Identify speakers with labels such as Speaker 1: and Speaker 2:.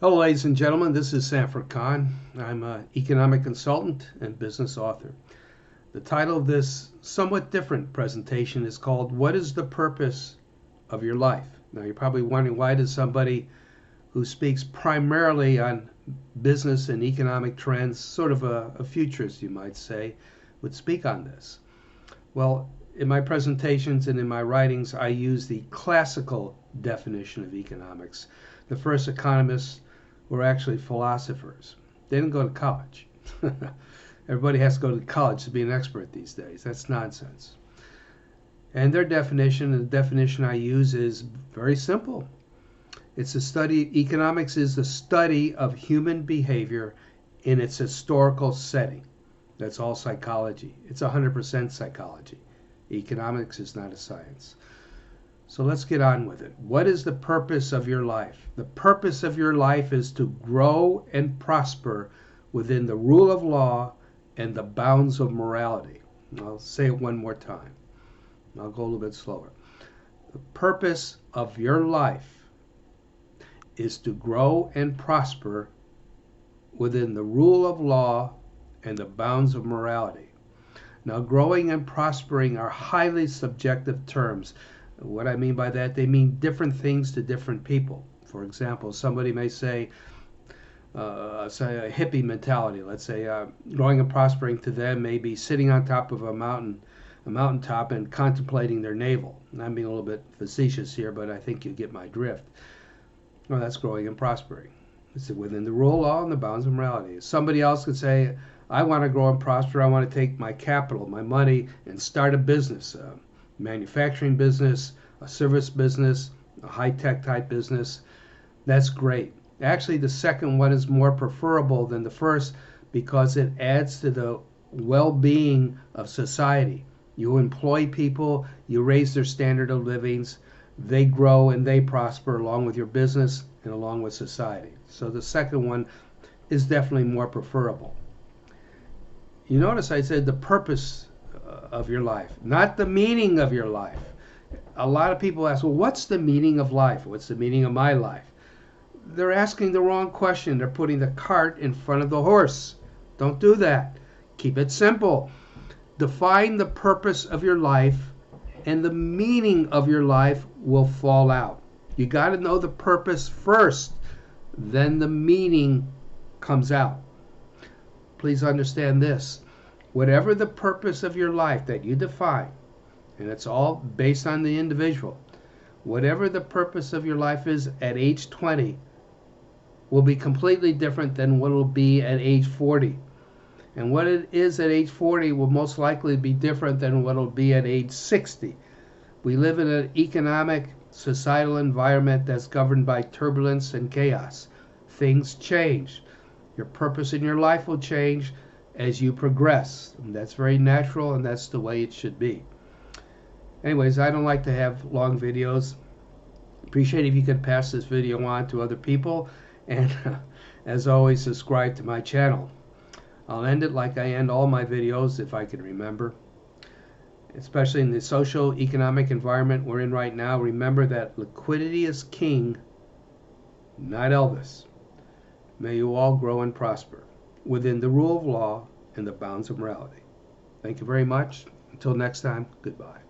Speaker 1: Hello, ladies and gentlemen. This is Sanford Khan. I'm an economic consultant and business author. The title of this somewhat different presentation is called What is the Purpose of Your Life? Now, you're probably wondering, why does somebody who speaks primarily on business and economic trends, sort of a futurist, you might say, would speak on this? Well, in my presentations and in my writings, I use the classical definition of economics. The first economists were actually philosophers. They didn't go to college. Everybody has to go to college to be an expert these days. That's nonsense. And their definition, the definition I use, is very simple. It's a study, economics is the study of human behavior in its historical setting. That's all psychology. It's 100% psychology. Economics is not a science. So let's get on with it. What is the purpose of your life? The purpose of your life is to grow and prosper within the rule of law and the bounds of morality. I'll say it one more time. I'll go a little bit slower. The purpose of your life is to grow and prosper within the rule of law and the bounds of morality. Now, growing and prospering are highly subjective terms. What I mean by that, they mean different things to different people. For example, somebody may say a hippie mentality. Let's say growing and prospering to them may be sitting on top of a mountaintop and contemplating their navel. And I'm being a little bit facetious here, but I think you get my drift. Well, that's growing and prospering. It's within the rule of law and the bounds of morality. Somebody else could say, I want to grow and prosper. I want to take my capital, my money, and start a business, a manufacturing business, a service business, a high-tech type business. That's great. Actually, the second one is more preferable than the first because it adds to the well-being of society. You employ people, you raise their standard of living, they grow and they prosper along with your business and along with society. So the second one is definitely more preferable. You notice I said the purpose of your life, not the meaning of your life. A lot of people ask, well, what's the meaning of life? What's the meaning of my life? They're asking the wrong question. They're putting the cart in front of the horse. Don't do that. Keep it simple. Define the purpose of your life, and the meaning of your life will fall out. You got to know the purpose first, then the meaning comes out. Please understand this. Whatever the purpose of your life that you define, and it's all based on the individual, whatever the purpose of your life is at age 20 will be completely different than what it will be at age 40. And what it is at age 40 will most likely be different than what it will be at age 60. We live in an economic, societal environment that's governed by turbulence and chaos. Things change. Your purpose in your life will change as you progress. And that's very natural, and that's the way it should be. Anyways, I don't like to have long videos. Appreciate if you could pass this video on to other people. And as always, subscribe to my channel. I'll end it like I end all my videos, if I can remember. Especially in the socio-economic environment we're in right now, remember that liquidity is king, not Elvis. May you all grow and prosper within the rule of law and the bounds of morality. Thank you very much. Until next time, goodbye.